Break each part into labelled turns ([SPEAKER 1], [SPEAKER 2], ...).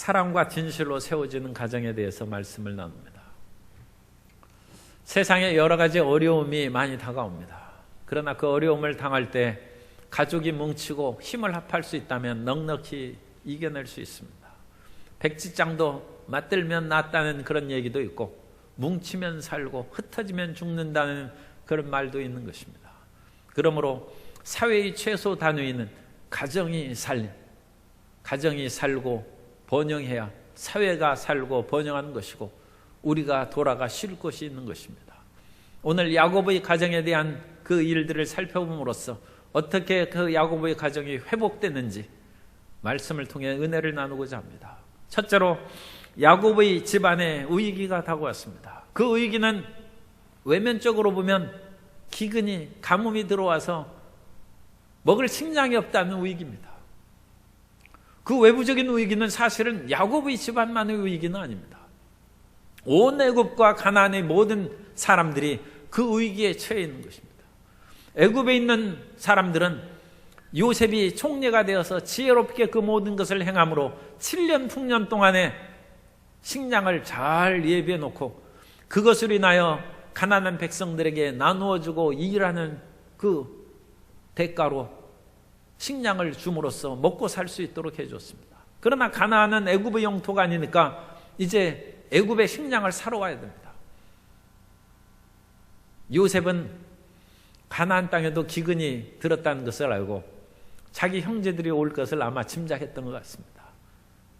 [SPEAKER 1] 사랑과 진실로 세워지는 가정에 대해서 말씀을 나눕니다. 세상에 여러 가지 어려움이 많이 다가옵니다. 그러나 그 어려움을 당할 때 가족이 뭉치고 힘을 합할 수 있다면 넉넉히 이겨낼 수 있습니다. 백지장도 맞들면 낫다는 그런 얘기도 있고, 뭉치면 살고 흩어지면 죽는다는 그런 말도 있는 것입니다. 그러므로 사회의 최소 단위는 가정이 살고 번영해야 사회가 살고 번영하는 것이고, 우리가 돌아가 쉴 곳이 있는 것입니다. 오늘 야곱의 가정에 대한 그 일들을 살펴봄으로써 어떻게 그 야곱의 가정이 회복되는지 말씀을 통해 은혜를 나누고자 합니다. 첫째로 야곱의 집안에 위기가 다가왔습니다. 그 위기는 외면적으로 보면 기근이, 가뭄이 들어와서 먹을 식량이 없다는 위기입니다. 그 외부적인 위기는 사실은 야곱의 집안만의 위기는 아닙니다. 온 애굽과 가나안의 모든 사람들이 그 위기에 처해 있는 것입니다. 애굽에 있는 사람들은 요셉이 총리가 되어서 지혜롭게 그 모든 것을 행함으로 7년 풍년 동안에 식량을 잘 예비해 놓고 그것으로 인하여 가난한 백성들에게 나누어주고 일하는 그 대가로 식량을 줌으로써 먹고 살 수 있도록 해줬습니다. 그러나 가나안은 애굽의 영토가 아니니까 이제 애굽의 식량을 사러 와야 됩니다. 요셉은 가나안 땅에도 기근이 들었다는 것을 알고 자기 형제들이 올 것을 아마 짐작했던 것 같습니다.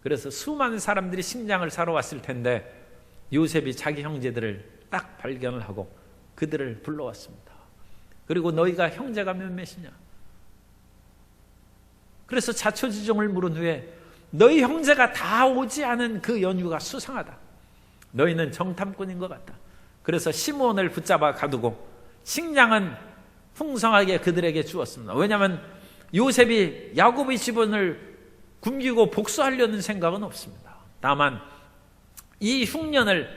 [SPEAKER 1] 그래서 수많은 사람들이 식량을 사러 왔을 텐데 요셉이 자기 형제들을 딱 발견을 하고 그들을 불러왔습니다. 그리고 너희가 형제가 몇몇이냐? 그래서 자초지종을 물은 후에 너희 형제가 다 오지 않은 그 연유가 수상하다. 너희는 정탐꾼인 것 같다. 그래서 시므온을 붙잡아 가두고 식량은 풍성하게 그들에게 주었습니다. 왜냐하면 요셉이 야곱의 집안을 굶기고 복수하려는 생각은 없습니다. 다만 이 흉년을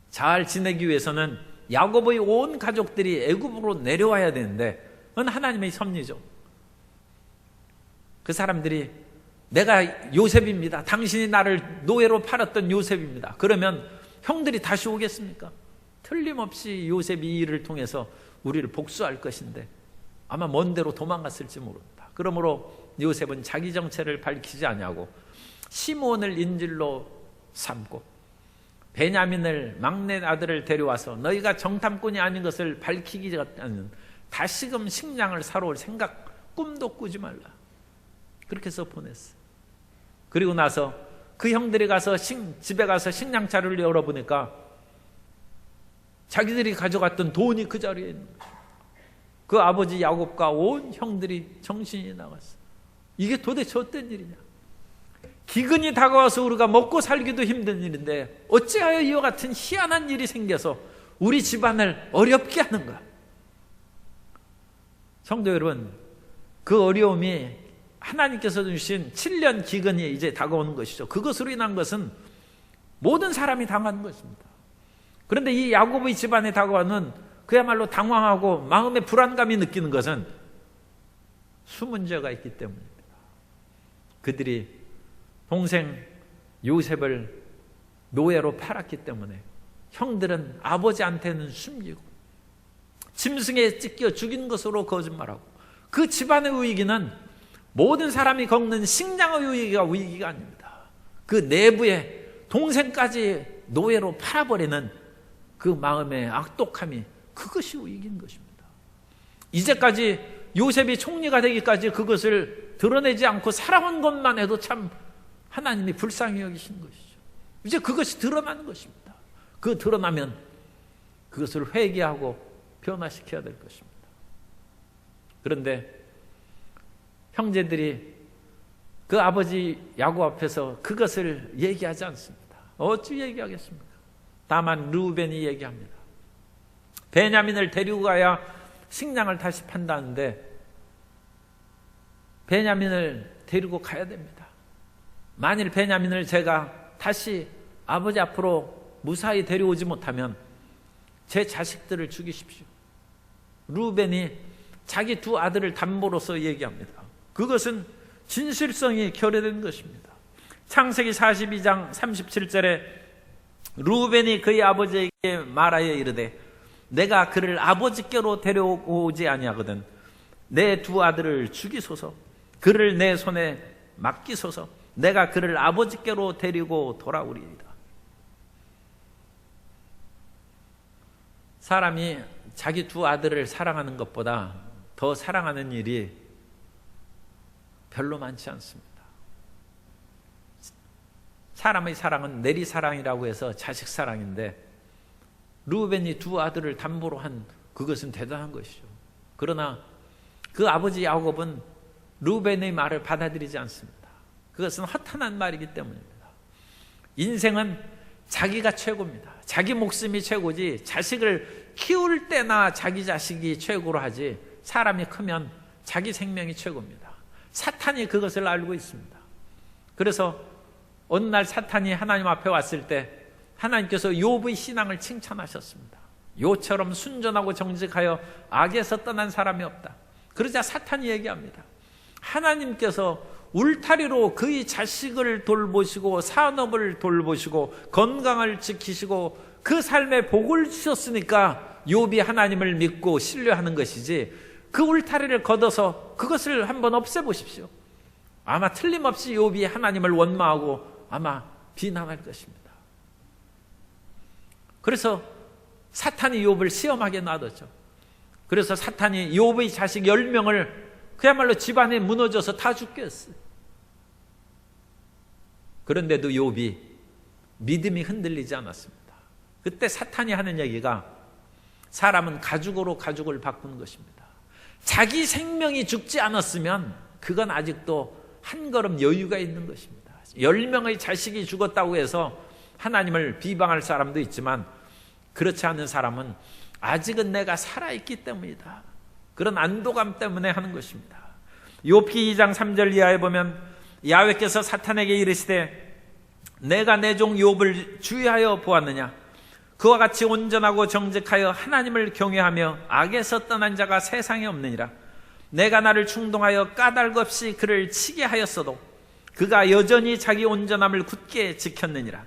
[SPEAKER 1] 잘 지내기 위해서는 야곱의 온 가족들이 애굽으로 내려와야 되는데 그건 하나님의 섭리죠. 그 사람들이 내가 요셉입니다. 당신이 나를 노예로 팔았던 요셉입니다. 그러면 형들이 다시 오겠습니까? 틀림없이 요셉이 이 일을 통해서 우리를 복수할 것인데 아마 먼 데로 도망갔을지 모른다. 그러므로 요셉은 자기 정체를 밝히지 아니하고 시므온을 인질로 삼고 베냐민을 막내 아들을 데려와서 너희가 정탐꾼이 아닌 것을 밝히기 전에는 다시금 식량을 사러 올 생각 꿈도 꾸지 말라. 그렇게 해서 보냈어요. 그리고 나서 그 형들이 가서 집에 가서 식량 자루를 열어보니까 자기들이 가져갔던 돈이 그 자리에 있는 거예요. 그 아버지 야곱과 온 형들이 정신이 나갔어요. 이게 도대체 어떤 일이냐? 기근이 다가와서 우리가 먹고 살기도 힘든 일인데 어찌하여 이와 같은 희한한 일이 생겨서 우리 집안을 어렵게 하는가? 성도 여러분, 그 어려움이 하나님께서 주신 7년 기근이 이제 다가오는 것이죠. 그것으로 인한 것은 모든 사람이 당하는 것입니다. 그런데 이 야곱의 집안에 다가오는 그야말로 당황하고 마음의 불안감이 느끼는 것은 수문제가 있기 때문입니다. 그들이 동생 요셉을 노예로 팔았기 때문에 형들은 아버지한테는 숨기고 짐승에 찢겨 죽인 것으로 거짓말하고 그 집안의 위기는 모든 사람이 겪는 식량의 위기가 아닙니다. 그 내부에 동생까지 노예로 팔아버리는 그 마음의 악독함이 그것이 위기인 것입니다. 이제까지 요셉이 총리가 되기까지 그것을 드러내지 않고 살아온 것만 해도 참 하나님이 불쌍히 여기신 것이죠. 이제 그것이 드러나는 것입니다. 그 드러나면 그것을 회개하고 변화시켜야 될 것입니다. 그런데 형제들이 그 아버지 야곱 앞에서 그것을 얘기하지 않습니다. 어찌 얘기하겠습니까? 다만 르우벤이 얘기합니다. 베냐민을 데리고 가야 식량을 다시 판다는데 베냐민을 데리고 가야 됩니다. 만일 베냐민을 제가 다시 아버지 앞으로 무사히 데려오지 못하면 제 자식들을 죽이십시오. 르우벤이 자기 두 아들을 담보로서 얘기합니다. 그것은 진실성이 결여된 것입니다. 창세기 42장 37절에 루벤이 그의 아버지에게 말하여 이르되 내가 그를 아버지께로 데려오지 아니하거든 내 두 아들을 죽이소서 그를 내 손에 맡기소서 내가 그를 아버지께로 데리고 돌아오리이다. 사람이 자기 두 아들을 사랑하는 것보다 더 사랑하는 일이 별로 많지 않습니다. 사람의 사랑은 내리사랑이라고 해서 자식 사랑인데 루벤이 두 아들을 담보로 한 그것은 대단한 것이죠. 그러나 그 아버지 야곱은 루벤의 말을 받아들이지 않습니다. 그것은 허탄한 말이기 때문입니다. 인생은 자기가 최고입니다. 자기 목숨이 최고지 자식을 키울 때나 자기 자식이 최고로 하지 사람이 크면 자기 생명이 최고입니다. 사탄이 그것을 알고 있습니다. 그래서 어느 날 사탄이 하나님 앞에 왔을 때 하나님께서 욥의 신앙을 칭찬하셨습니다. 욥처럼 순전하고 정직하여 악에서 떠난 사람이 없다. 그러자 사탄이 얘기합니다. 하나님께서 울타리로 그의 자식을 돌보시고 산업을 돌보시고 건강을 지키시고 그 삶에 복을 주셨으니까 욥이 하나님을 믿고 신뢰하는 것이지 그 울타리를 걷어서 그것을 한번 없애보십시오. 아마 틀림없이 욥이 하나님을 원망하고 아마 비난할 것입니다. 그래서 사탄이 욥을 시험하게 놔뒀죠. 그래서 사탄이 욥의 자식 10명을 그야말로 집안에 무너져서 다 죽게 했어요. 그런데도 욥이 믿음이 흔들리지 않았습니다. 그때 사탄이 하는 얘기가 사람은 가죽으로 가죽을 바꾸는 것입니다. 자기 생명이 죽지 않았으면 그건 아직도 한 걸음 여유가 있는 것입니다. 10명의 자식이 죽었다고 해서 하나님을 비방할 사람도 있지만 그렇지 않은 사람은 아직은 내가 살아있기 때문이다. 그런 안도감 때문에 하는 것입니다. 욥기 2장 3절 이하에 보면 야훼께서 사탄에게 이르시되 내가 내 종 욥을 주의하여 보았느냐 그와 같이 온전하고 정직하여 하나님을 경외하며 악에서 떠난 자가 세상에 없느니라. 내가 나를 충동하여 까닭 없이 그를 치게 하였어도 그가 여전히 자기 온전함을 굳게 지켰느니라.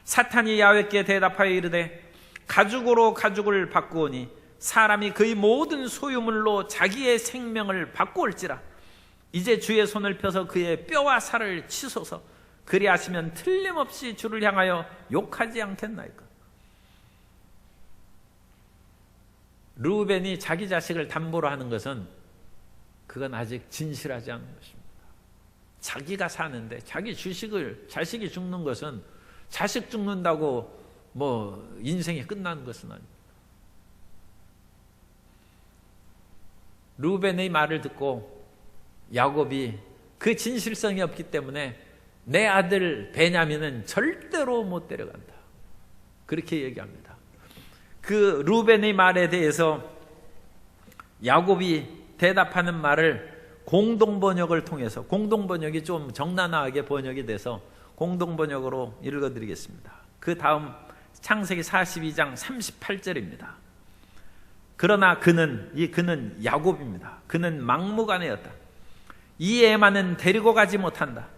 [SPEAKER 1] 사탄이 야훼께 대답하여 이르되 가죽으로 가죽을 바꾸오니 사람이 그의 모든 소유물로 자기의 생명을 바꾸올지라. 이제 주의 손을 펴서 그의 뼈와 살을 치소서. 그리하시면 틀림없이 주를 향하여 욕하지 않겠나이까. 루벤이 자기 자식을 담보로 하는 것은 그건 아직 진실하지 않은 것입니다. 자기가 사는데 자기 자식이 죽는 것은 자식 죽는다고 인생이 끝나는 것은 아닙니다. 루벤의 말을 듣고 야곱이 그 진실성이 없기 때문에 내 아들 베냐민은 절대로 못 데려간다. 그렇게 얘기합니다. 그 루벤의 말에 대해서 야곱이 대답하는 말을 공동번역을 통해서, 공동번역이 좀 정난하게 번역이 돼서 공동번역으로 읽어드리겠습니다. 그 다음 창세기 42장 38절입니다. 그러나 그는 야곱입니다. 그는 막무가내였다. 이 애만은 데리고 가지 못한다.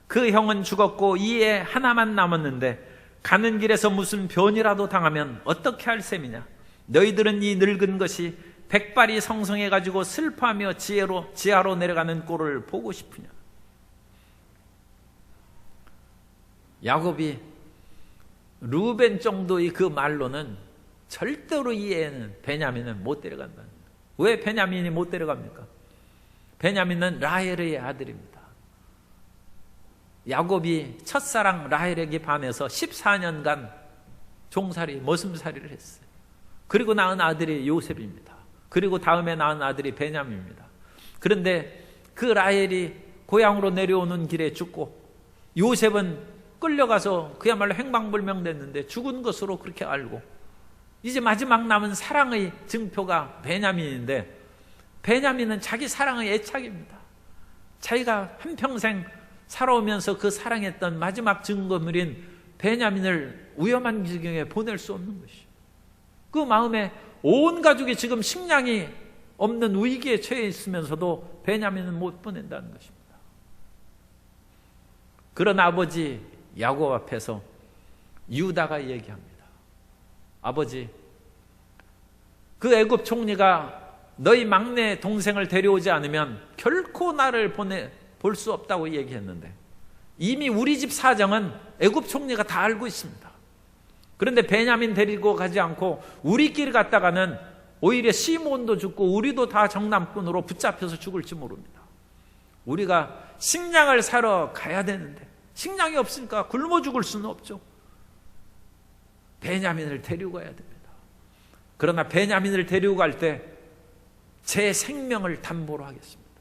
[SPEAKER 1] 그 형은 죽었고 이 애 하나만 남았는데 가는 길에서 무슨 변이라도 당하면 어떻게 할 셈이냐. 너희들은 이 늙은 것이 백발이 성성해가지고 슬퍼하며 지하로 내려가는 꼴을 보고 싶으냐. 야곱이 루벤 정도의 그 말로는 절대로 이 애는 베냐민은 못 데려간다. 왜 베냐민이 못 데려갑니까? 베냐민은 라헬의 아들입니다. 야곱이 첫사랑 라헬에게 반해서 14년간 머슴살이를 했어요. 그리고 낳은 아들이 요셉입니다. 그리고 다음에 낳은 아들이 베냐민입니다. 그런데 그 라헬이 고향으로 내려오는 길에 죽고 요셉은 끌려가서 그야말로 행방불명됐는데 죽은 것으로 그렇게 알고 이제 마지막 남은 사랑의 증표가 베냐민인데 베냐민은 자기 사랑의 애착입니다. 자기가 한평생 살아오면서 그 사랑했던 마지막 증거물인 베냐민을 위험한 지경에 보낼 수 없는 것이죠. 그 마음에 온 가족이 지금 식량이 없는 위기에 처해 있으면서도 베냐민은 못 보낸다는 것입니다. 그런 아버지 야곱 앞에서 유다가 얘기합니다. 아버지, 그 애굽 총리가 너희 막내 동생을 데려오지 않으면 결코 나를 볼 수 없다고 얘기했는데 이미 우리 집 사정은 애굽 총리가 다 알고 있습니다. 그런데 베냐민 데리고 가지 않고 우리끼리 갔다가는 오히려 시몬도 죽고 우리도 다 정남꾼으로 붙잡혀서 죽을지 모릅니다. 우리가 식량을 사러 가야 되는데 식량이 없으니까 굶어 죽을 수는 없죠. 베냐민을 데리고 가야 됩니다. 그러나 베냐민을 데리고 갈 때 제 생명을 담보로 하겠습니다.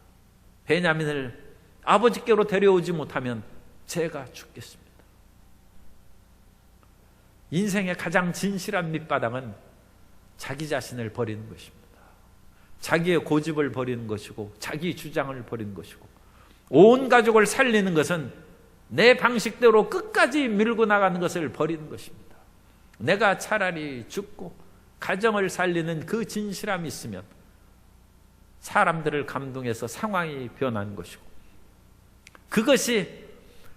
[SPEAKER 1] 베냐민을 아버지께로 데려오지 못하면 제가 죽겠습니다. 인생의 가장 진실한 밑바닥은 자기 자신을 버리는 것입니다. 자기의 고집을 버리는 것이고 자기 주장을 버리는 것이고 온 가족을 살리는 것은 내 방식대로 끝까지 밀고 나가는 것을 버리는 것입니다. 내가 차라리 죽고 가정을 살리는 그 진실함이 있으면 사람들을 감동해서 상황이 변하는 것이고 그것이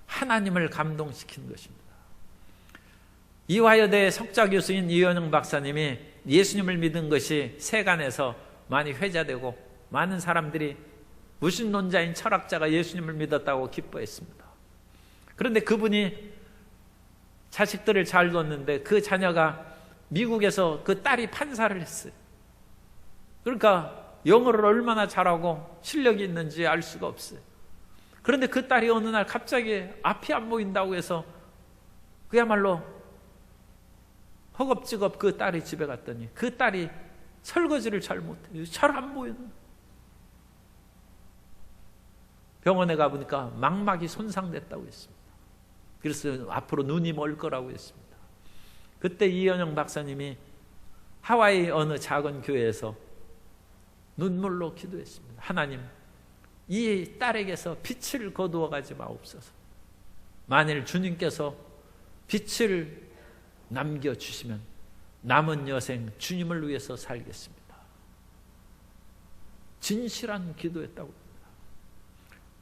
[SPEAKER 1] 하나님을 감동시키는 것입니다. 이화여대 석좌교수인 이현영 박사님이 예수님을 믿은 것이 세간에서 많이 회자되고 많은 사람들이 무신론자인 철학자가 예수님을 믿었다고 기뻐했습니다. 그런데 그분이 자식들을 잘 뒀는데 그 자녀가 미국에서 그 딸이 판사를 했어요. 그러니까 영어를 얼마나 잘하고 실력이 있는지 알 수가 없어요. 그런데 그 딸이 어느 날 갑자기 앞이 안 보인다고 해서 그야말로 허겁지겁 그 딸이 집에 갔더니 그 딸이 설거지를 잘 못해요. 잘 안 보여요. 병원에 가보니까 망막이 손상됐다고 했습니다. 그래서 앞으로 눈이 멀 거라고 했습니다. 그때 이현영 박사님이 하와이 어느 작은 교회에서 눈물로 기도했습니다. 하나님, 이 딸에게서 빛을 거두어 가지 마옵소서. 만일 주님께서 빛을 남겨주시면 남은 여생 주님을 위해서 살겠습니다. 진실한 기도했다고 합니다.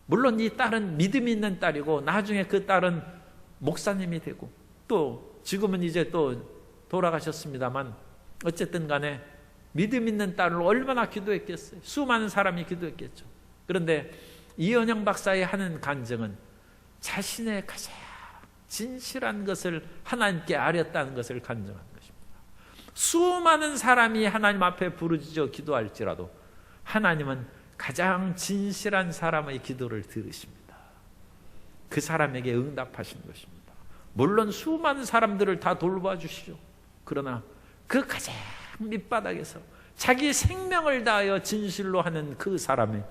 [SPEAKER 1] 물론 이 딸은 믿음 있는 딸이고 나중에 그 딸은 목사님이 되고 또 지금은 이제 또 돌아가셨습니다만 어쨌든 간에 믿음 있는 딸을 얼마나 기도했겠어요. 수많은 사람이 기도했겠죠. 그런데 이현영 박사의 하는 간증은 자신의 가장 진실한 것을 하나님께 아렸다는 것을 간증한 것입니다. 수많은 사람이 하나님 앞에 부르짖어 기도할지라도 하나님은 가장 진실한 사람의 기도를 들으십니다. 그 사람에게 응답하신 것입니다. 물론 수많은 사람들을 다 돌봐주시죠. 그러나 그 가장 밑바닥에서 자기 생명을 다하여 진실로 하는 그 사람이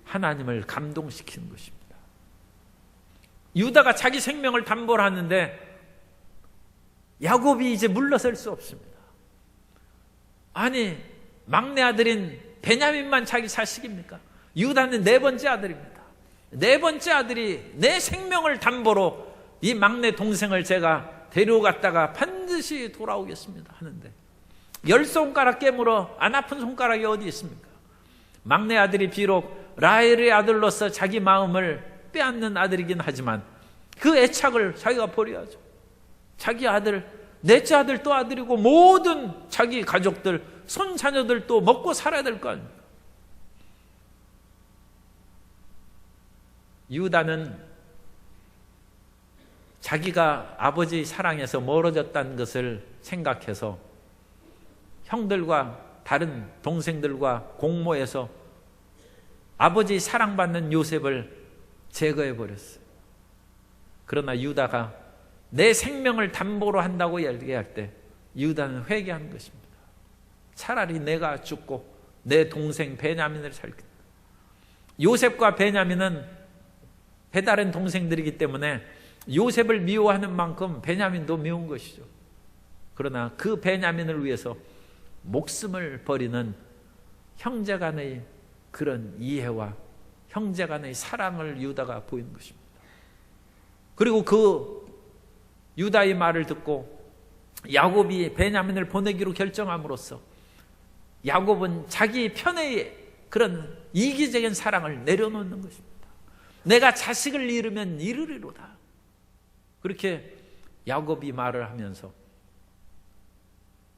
[SPEAKER 1] 하나님을 감동시키는 것입니다. 유다가 자기 생명을 담보로 하는데 야곱이 이제 물러설 수 없습니다. 아니, 막내 아들인 베냐민만 자기 자식입니까? 유다는 네 번째 아들입니다. 네 번째 아들이 내 생명을 담보로 이 막내 동생을 제가 데려갔다가 반드시 돌아오겠습니다 하는데 10손가락 깨물어 안 아픈 손가락이 어디 있습니까? 막내 아들이 비록 라헬의 아들로서 자기 마음을 빼앗는 아들이긴 하지만 그 애착을 자기가 버려야죠. 자기 아들, 넷째 아들 또 아들이고 모든 자기 가족들, 손자녀들도 먹고 살아야 될 거 아닙니까? 유다는 자기가 아버지 사랑에서 멀어졌다는 것을 생각해서 형들과 다른 동생들과 공모해서 아버지 사랑받는 요셉을 제거해버렸어요. 그러나 유다가 내 생명을 담보로 한다고 얘기할 때 유다는 회개하는 것입니다. 차라리 내가 죽고 내 동생 베냐민을 살겠다. 요셉과 베냐민은 배다른 동생들이기 때문에 요셉을 미워하는 만큼 베냐민도 미운 것이죠. 그러나 그 베냐민을 위해서 목숨을 버리는 형제간의 그런 이해와 형제간의 사랑을 유다가 보이는 것입니다. 그리고 그 유다의 말을 듣고 야곱이 베냐민을 보내기로 결정함으로써 야곱은 자기 편의 그런 이기적인 사랑을 내려놓는 것입니다. 내가 자식을 잃으면 잃으리로다. 그렇게 야곱이 말을 하면서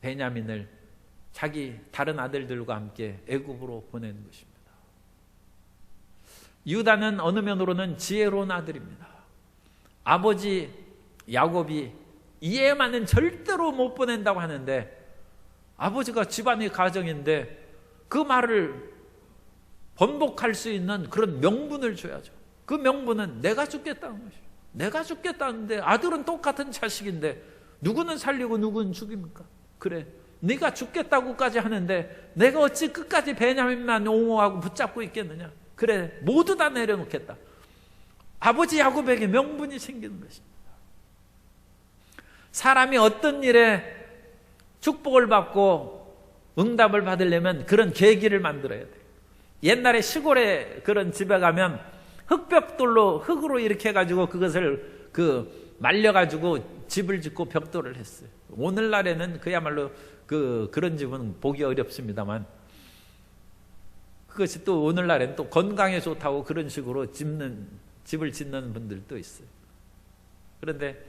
[SPEAKER 1] 베냐민을 자기 다른 아들들과 함께 애굽으로 보내는 것입니다. 유다는 어느 면으로는 지혜로운 아들입니다. 아버지 야곱이 이해만은 절대로 못 보낸다고 하는데 아버지가 집안의 가정인데 그 말을 번복할 수 있는 그런 명분을 줘야죠. 그 명분은 내가 죽겠다는 것이죠. 내가 죽겠다는데 아들은 똑같은 자식인데 누구는 살리고 누구는 죽입니까? 그래, 네가 죽겠다고까지 하는데 내가 어찌 끝까지 베냐민만 옹호하고 붙잡고 있겠느냐? 그래, 모두 다 내려놓겠다. 아버지 야곱에게 명분이 생기는 것입니다. 사람이 어떤 일에 축복을 받고 응답을 받으려면 그런 계기를 만들어야 돼요. 옛날에 시골에 그런 집에 가면 흙벽돌로 흙으로 이렇게 해가지고 그것을 말려가지고 집을 짓고 벽돌을 했어요. 오늘날에는 그야말로 그런 집은 보기 어렵습니다만 그것이 또 오늘날에는 또 건강에 좋다고 그런 식으로 집을 짓는 분들도 있어요. 그런데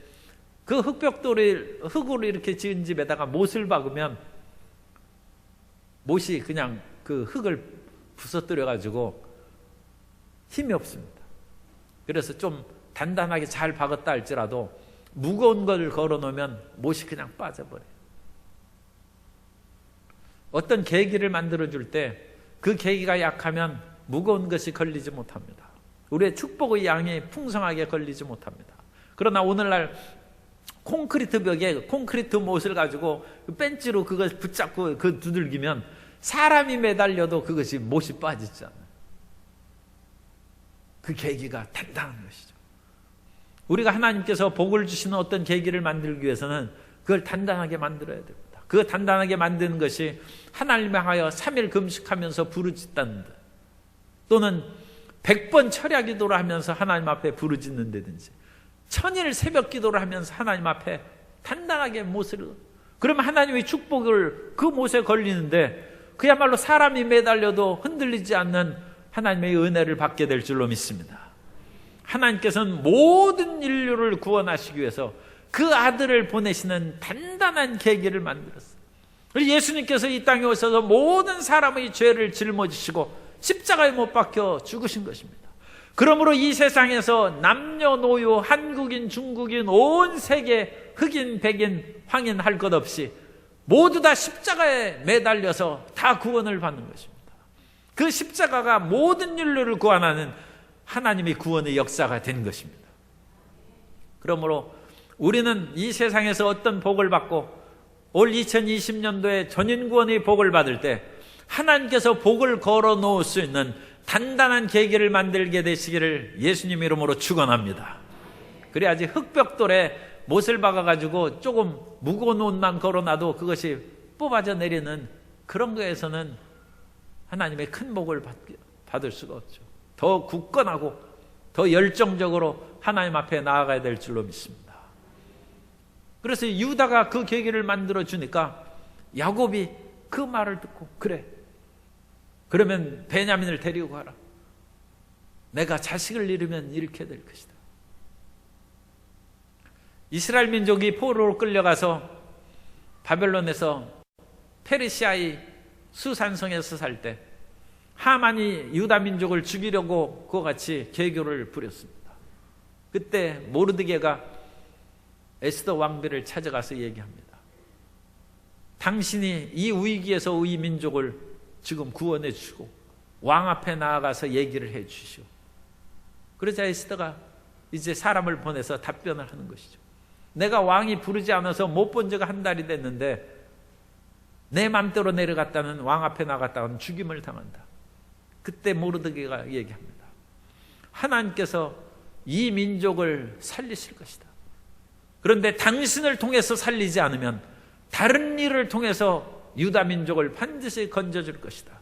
[SPEAKER 1] 그 흙벽돌을 흙으로 이렇게 지은 집에다가 못을 박으면 못이 그냥 그 흙을 부서뜨려 가지고 힘이 없습니다. 그래서 좀 단단하게 잘 박았다 할지라도 무거운 걸 걸어 놓으면 못이 그냥 빠져버려요. 어떤 계기를 만들어 줄 때 그 계기가 약하면 무거운 것이 걸리지 못합니다. 우리의 축복의 양이 풍성하게 걸리지 못합니다. 그러나 오늘날 콘크리트 벽에 콘크리트 못을 가지고 벤치로 그걸 붙잡고 두들기면 사람이 매달려도 그것이 못이 빠지지 않아요. 그 계기가 단단한 것이죠. 우리가 하나님께서 복을 주시는 어떤 계기를 만들기 위해서는 그걸 단단하게 만들어야 됩니다. 그 단단하게 만드는 것이 하나님을 향하여 3일 금식하면서 부르짖다는 것, 또는 100번 철야 기도를 하면서 하나님 앞에 부르짖는다든지 1000일 새벽 기도를 하면서 하나님 앞에 단단하게 못을, 그러면 하나님의 축복을 그 못에 걸리는데 그야말로 사람이 매달려도 흔들리지 않는 하나님의 은혜를 받게 될 줄로 믿습니다. 하나님께서는 모든 인류를 구원하시기 위해서 그 아들을 보내시는 단단한 계기를 만들었어요. 예수님께서 이 땅에 오셔서 모든 사람의 죄를 짊어지시고 십자가에 못 박혀 죽으신 것입니다. 그러므로 이 세상에서 남녀노소, 한국인, 중국인, 온 세계, 흑인, 백인, 황인 할 것 없이 모두 다 십자가에 매달려서 다 구원을 받는 것입니다. 그 십자가가 모든 인류를 구원하는 하나님의 구원의 역사가 된 것입니다. 그러므로 우리는 이 세상에서 어떤 복을 받고 올 2020년도에 전인구원의 복을 받을 때 하나님께서 복을 걸어 놓을 수 있는 단단한 계기를 만들게 되시기를 예수님 이름으로 축원합니다. 그래야지 흙벽돌에 못을 박아가지고 조금 무거운 옷만 걸어놔도 그것이 뽑아져 내리는 그런 거에서는 하나님의 큰 복을 받을 수가 없죠. 더 굳건하고 더 열정적으로 하나님 앞에 나아가야 될 줄로 믿습니다. 그래서 유다가 그 계기를 만들어 주니까 야곱이 그 말을 듣고, 그래, 그러면 베냐민을 데리고 가라. 내가 자식을 잃으면 이렇게 될 것이다. 이스라엘 민족이 포로로 끌려가서 바벨론에서 페르시아의 수산성에서 살 때 하만이 유다 민족을 죽이려고 그와 같이 계교를 부렸습니다. 그때 모르드게가 에스더 왕비를 찾아가서 얘기합니다. 당신이 이 위기에서 이 민족을 지금 구원해 주시고 왕 앞에 나아가서 얘기를 해 주시오. 그러자 에스더가 이제 사람을 보내서 답변을 하는 것이죠. 내가 왕이 부르지 않아서 못 본 지가 한 달이 됐는데 내 맘대로 내려갔다는, 왕 앞에 나갔다는 죽임을 당한다. 그때 모르드게가 얘기합니다. 하나님께서 이 민족을 살리실 것이다. 그런데 당신을 통해서 살리지 않으면 다른 일을 통해서 유다 민족을 반드시 건져줄 것이다.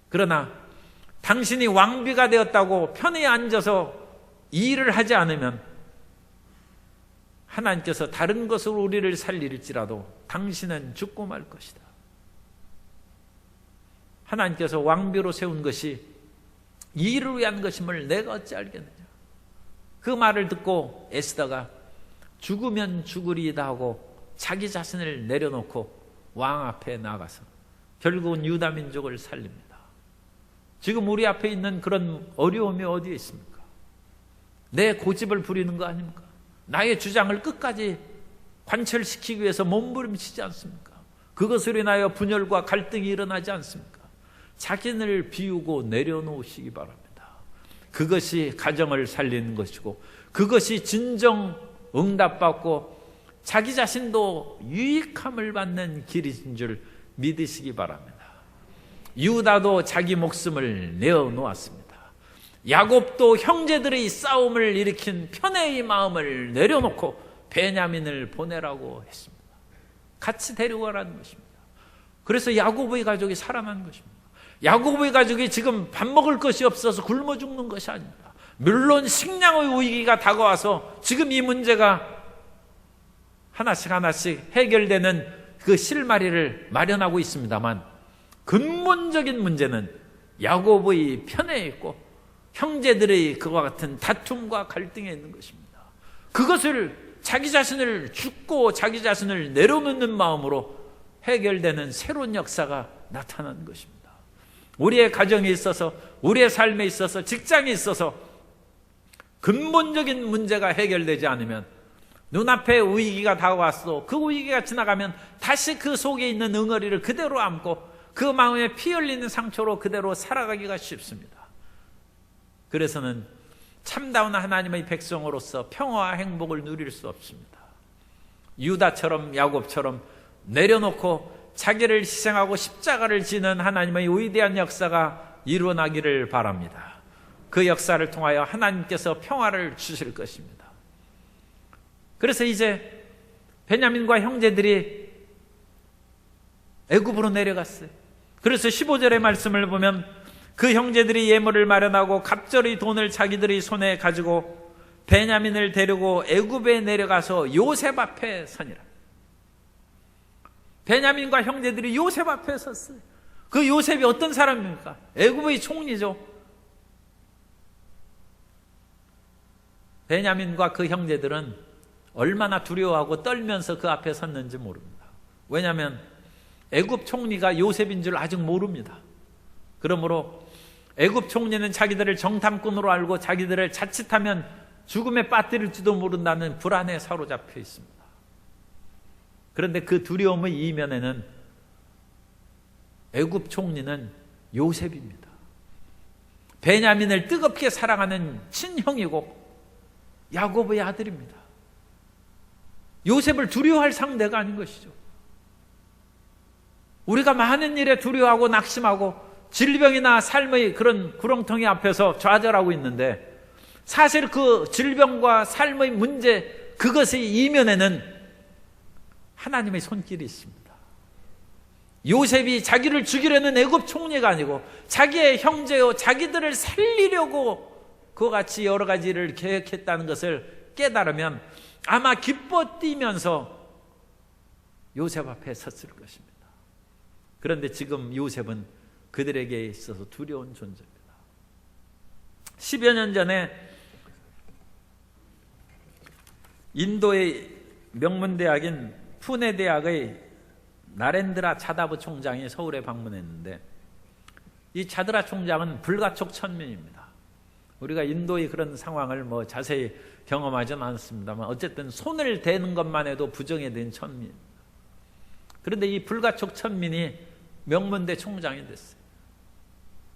[SPEAKER 1] 그러나 당신이 왕비가 되었다고 편히 앉아서 이 일을 하지 않으면 하나님께서 다른 것으로 우리를 살릴지라도 당신은 죽고 말 것이다. 하나님께서 왕비로 세운 것이 이 일을 위한 것임을 내가 어찌 알겠느냐. 그 말을 듣고 에스더가 죽으면 죽으리이다 하고 자기 자신을 내려놓고 왕 앞에 나가서 결국은 유다 민족을 살립니다. 지금 우리 앞에 있는 그런 어려움이 어디에 있습니까? 내 고집을 부리는 거 아닙니까? 나의 주장을 끝까지 관철시키기 위해서 몸부림치지 않습니까? 그것으로 인하여 분열과 갈등이 일어나지 않습니까? 자신을 비우고 내려놓으시기 바랍니다. 그것이 가정을 살리는 것이고, 그것이 진정 응답받고 자기 자신도 유익함을 받는 길이신 줄 믿으시기 바랍니다. 유다도 자기 목숨을 내어놓았습니다. 야곱도 형제들의 싸움을 일으킨 편애의 마음을 내려놓고 베냐민을 보내라고 했습니다. 같이 데려가라는 것입니다. 그래서 야곱의 가족이 살아난 것입니다. 야곱의 가족이 지금 밥 먹을 것이 없어서 굶어 죽는 것이 아닙니다. 물론 식량의 위기가 다가와서 지금 이 문제가 하나씩 해결되는 그 실마리를 마련하고 있습니다만, 근본적인 문제는 야곱의 편애에 있고 형제들의 그와 같은 다툼과 갈등에 있는 것입니다. 그것을 자기 자신을 죽고 자기 자신을 내려놓는 마음으로 해결되는 새로운 역사가 나타나는 것입니다. 우리의 가정에 있어서, 우리의 삶에 있어서, 직장에 있어서 근본적인 문제가 해결되지 않으면, 눈앞에 위기가 다가왔어 그 위기가 지나가면 다시 그 속에 있는 응어리를 그대로 안고 그 마음에 피 흘리는 상처로 그대로 살아가기가 쉽습니다. 그래서는 참다운 하나님의 백성으로서 평화와 행복을 누릴 수 없습니다. 유다처럼 야곱처럼 내려놓고 자기를 희생하고 십자가를 지는 하나님의 위대한 역사가 일어나기를 바랍니다. 그 역사를 통하여 하나님께서 평화를 주실 것입니다. 그래서 이제 베냐민과 형제들이 애굽으로 내려갔어요. 그래서 15절의 말씀을 보면 그 형제들이 예물을 마련하고 갑절의 돈을 자기들의 손에 가지고 베냐민을 데리고 애굽에 내려가서 요셉 앞에 서니라. 베냐민과 형제들이 요셉 앞에 섰어요. 그 요셉이 어떤 사람입니까? 애굽의 총리죠. 베냐민과 그 형제들은 얼마나 두려워하고 떨면서 그 앞에 섰는지 모릅니다. 왜냐하면 애굽 총리가 요셉인 줄 아직 모릅니다. 그러므로 애굽 총리는 자기들을 정탐꾼으로 알고 자기들을 자칫하면 죽음에 빠뜨릴지도 모른다는 불안에 사로잡혀 있습니다. 그런데 그 두려움의 이면에는 애굽 총리는 요셉입니다. 베냐민을 뜨겁게 사랑하는 친형이고 야곱의 아들입니다. 요셉을 두려워할 상대가 아닌 것이죠. 우리가 많은 일에 두려워하고 낙심하고 질병이나 삶의 그런 구렁텅이 앞에서 좌절하고 있는데, 사실 그 질병과 삶의 문제, 그것의 이면에는 하나님의 손길이 있습니다. 요셉이 자기를 죽이려는 애굽 총리가 아니고 자기의 형제요 자기들을 살리려고 그와 같이 여러 가지 일을 계획했다는 것을 깨달으면 아마 기뻐 뛰면서 요셉 앞에 섰을 것입니다. 그런데 지금 요셉은 그들에게 있어서 두려운 존재입니다. 10여 년 전에 인도의 명문대학인 푸네 대학의 나렌드라 자다부 총장이 서울에 방문했는데, 이 자드라 총장은 불가촉 천민입니다. 우리가 인도의 그런 상황을 자세히 경험하지는 않습니다만 어쨌든 손을 대는 것만 해도 부정에 된 천민입니다. 그런데 이 불가촉 천민이 명문대 총장이 됐어요.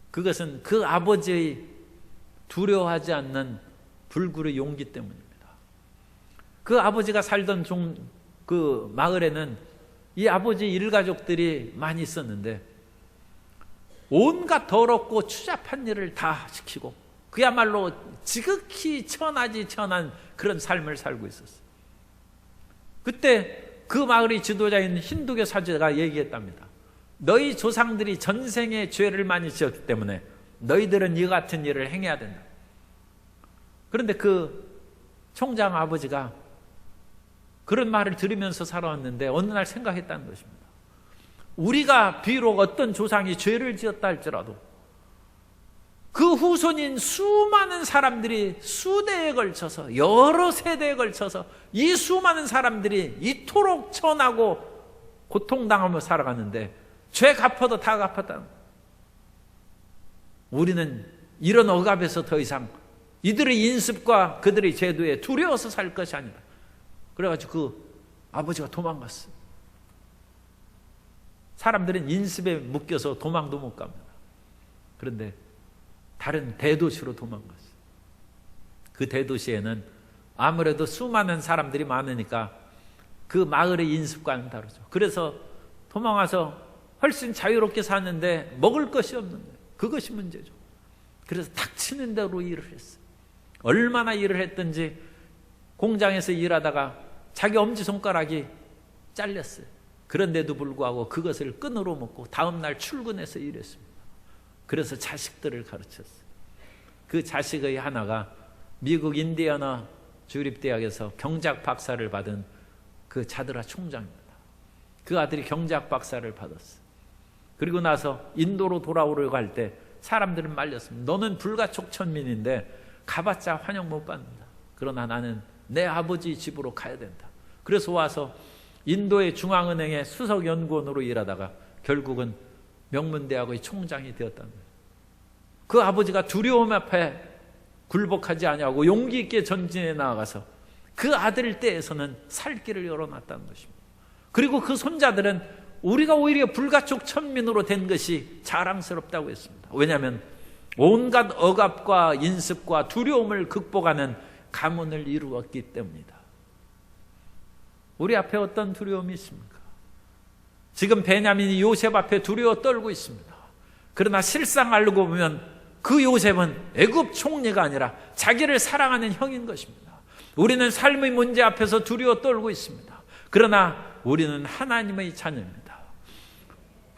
[SPEAKER 1] 그것은 그 아버지의 두려워하지 않는 불굴의 용기 때문입니다. 그 아버지가 살던 그 마을에는 이 아버지 일가족들이 많이 있었는데 온갖 더럽고 추잡한 일을 다 시키고 그야말로 지극히 천하지 천한 그런 삶을 살고 있었어요. 그때 그 마을의 지도자인 힌두교 사제가 얘기했답니다. 너희 조상들이 전생에 죄를 많이 지었기 때문에 너희들은 이 같은 일을 행해야 된다. 그런데 그 총장 아버지가 그런 말을 들으면서 살아왔는데 어느 날 생각했다는 것입니다. 우리가 비록 어떤 조상이 죄를 지었다 할지라도 그 후손인 수많은 사람들이 수대에 걸쳐서, 여러 세대에 걸쳐서 이 수많은 사람들이 이토록 천하고 고통당하며 살아가는데 죄 갚아도 다 갚았다. 우리는 이런 억압에서 더 이상 이들의 인습과 그들의 제도에 두려워서 살 것이 아니다. 그래가지고 그 아버지가 도망갔어요. 사람들은 인습에 묶여서 도망도 못 갑니다. 그런데 다른 대도시로 도망갔어요. 그 대도시에는 아무래도 수많은 사람들이 많으니까 그 마을의 인습과는 다르죠. 그래서 도망와서 훨씬 자유롭게 사는데 먹을 것이 없는 거예요. 그것이 문제죠. 그래서 닥치는 대로 일을 했어요. 얼마나 일을 했든지 공장에서 일하다가 자기 엄지손가락이 잘렸어요. 그런데도 불구하고 그것을 끈으로 먹고 다음날 출근해서 일했습니다. 그래서 자식들을 가르쳤어요. 그 자식의 하나가 미국 인디애나 주립대학에서 경제학 박사를 받은 그 자드라 총장입니다. 그 아들이 경제학 박사를 받았어요. 그리고 나서 인도로 돌아오려고 할 때 사람들은 말렸습니다. 너는 불가촉천민인데 가봤자 환영 못 받는다. 그러나 나는 내 아버지 집으로 가야 된다. 그래서 와서 인도의 중앙은행의 수석연구원으로 일하다가 결국은 명문대학의 총장이 되었다는 거예요. 그 아버지가 두려움 앞에 굴복하지 아니하고 용기 있게 전진해 나아가서 그 아들 때에서는 살 길을 열어놨다는 것입니다. 그리고 그 손자들은 우리가 오히려 불가촉 천민으로 된 것이 자랑스럽다고 했습니다. 왜냐하면 온갖 억압과 인습과 두려움을 극복하는 가문을 이루었기 때문이다. 우리 앞에 어떤 두려움이 있습니까? 지금 베냐민이 요셉 앞에 두려워 떨고 있습니다. 그러나 실상 알고 보면 그 요셉은 애굽 총리가 아니라 자기를 사랑하는 형인 것입니다. 우리는 삶의 문제 앞에서 두려워 떨고 있습니다. 그러나 우리는 하나님의 자녀입니다.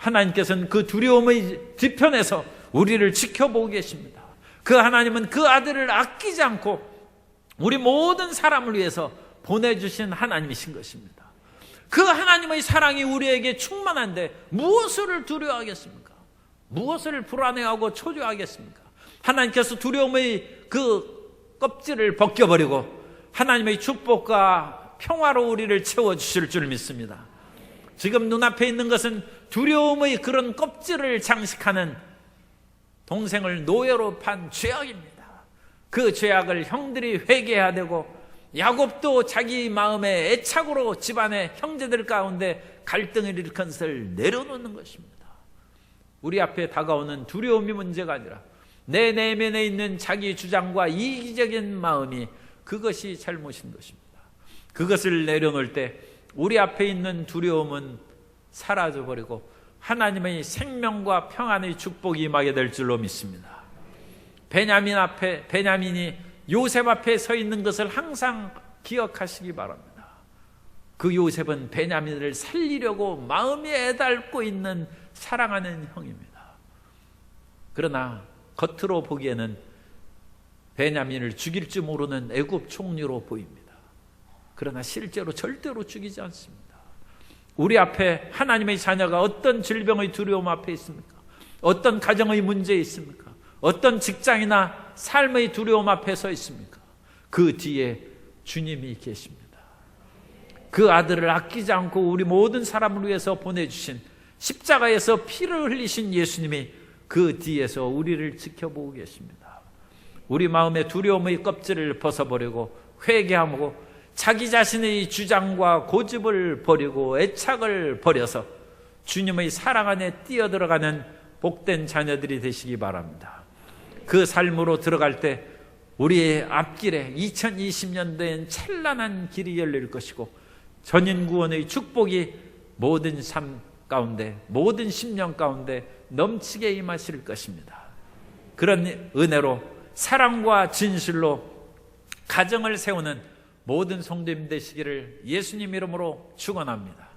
[SPEAKER 1] 하나님께서는 그 두려움의 뒤편에서 우리를 지켜보고 계십니다. 그 하나님은 그 아들을 아끼지 않고 우리 모든 사람을 위해서 보내주신 하나님이신 것입니다. 그 하나님의 사랑이 우리에게 충만한데 무엇을 두려워하겠습니까? 무엇을 불안해하고 초조하겠습니까? 하나님께서 두려움의 그 껍질을 벗겨버리고 하나님의 축복과 평화로 우리를 채워주실 줄 믿습니다. 지금 눈앞에 있는 것은 두려움의 그런 껍질을 장식하는 동생을 노예로 판 죄악입니다. 그 죄악을 형들이 회개해야 되고 야곱도 자기 마음의 애착으로 집안의 형제들 가운데 갈등을 일으킨 것을 내려놓는 것입니다. 우리 앞에 다가오는 두려움이 문제가 아니라 내 내면에 있는 자기 주장과 이기적인 마음이 그것이 잘못인 것입니다. 그것을 내려놓을 때 우리 앞에 있는 두려움은 사라져버리고 하나님의 생명과 평안의 축복이 임하게 될 줄로 믿습니다. 베냐민이 요셉 앞에 서 있는 것을 항상 기억하시기 바랍니다. 그 요셉은 베냐민을 살리려고 마음이 애달고 있는 사랑하는 형입니다. 그러나 겉으로 보기에는 베냐민을 죽일 줄 모르는 애굽 총리로 보입니다. 그러나 실제로 절대로 죽이지 않습니다. 우리 앞에 하나님의 자녀가 어떤 질병의 두려움 앞에 있습니까? 어떤 가정의 문제에 있습니까? 어떤 직장이나 삶의 두려움 앞에 서 있습니까? 그 뒤에 주님이 계십니다. 그 아들을 아끼지 않고 우리 모든 사람을 위해서 보내주신 십자가에서 피를 흘리신 예수님이 그 뒤에서 우리를 지켜보고 계십니다. 우리 마음의 두려움의 껍질을 벗어버리고 회개하고 자기 자신의 주장과 고집을 버리고 애착을 버려서 주님의 사랑 안에 뛰어들어가는 복된 자녀들이 되시기 바랍니다. 그 삶으로 들어갈 때 우리의 앞길에 2020년도엔 찬란한 길이 열릴 것이고 전인구원의 축복이 모든 삶 가운데 모든 심령 가운데 넘치게 임하실 것입니다. 그런 은혜로 사랑과 진실로 가정을 세우는 모든 성도님 되시기를 예수님 이름으로 축원합니다.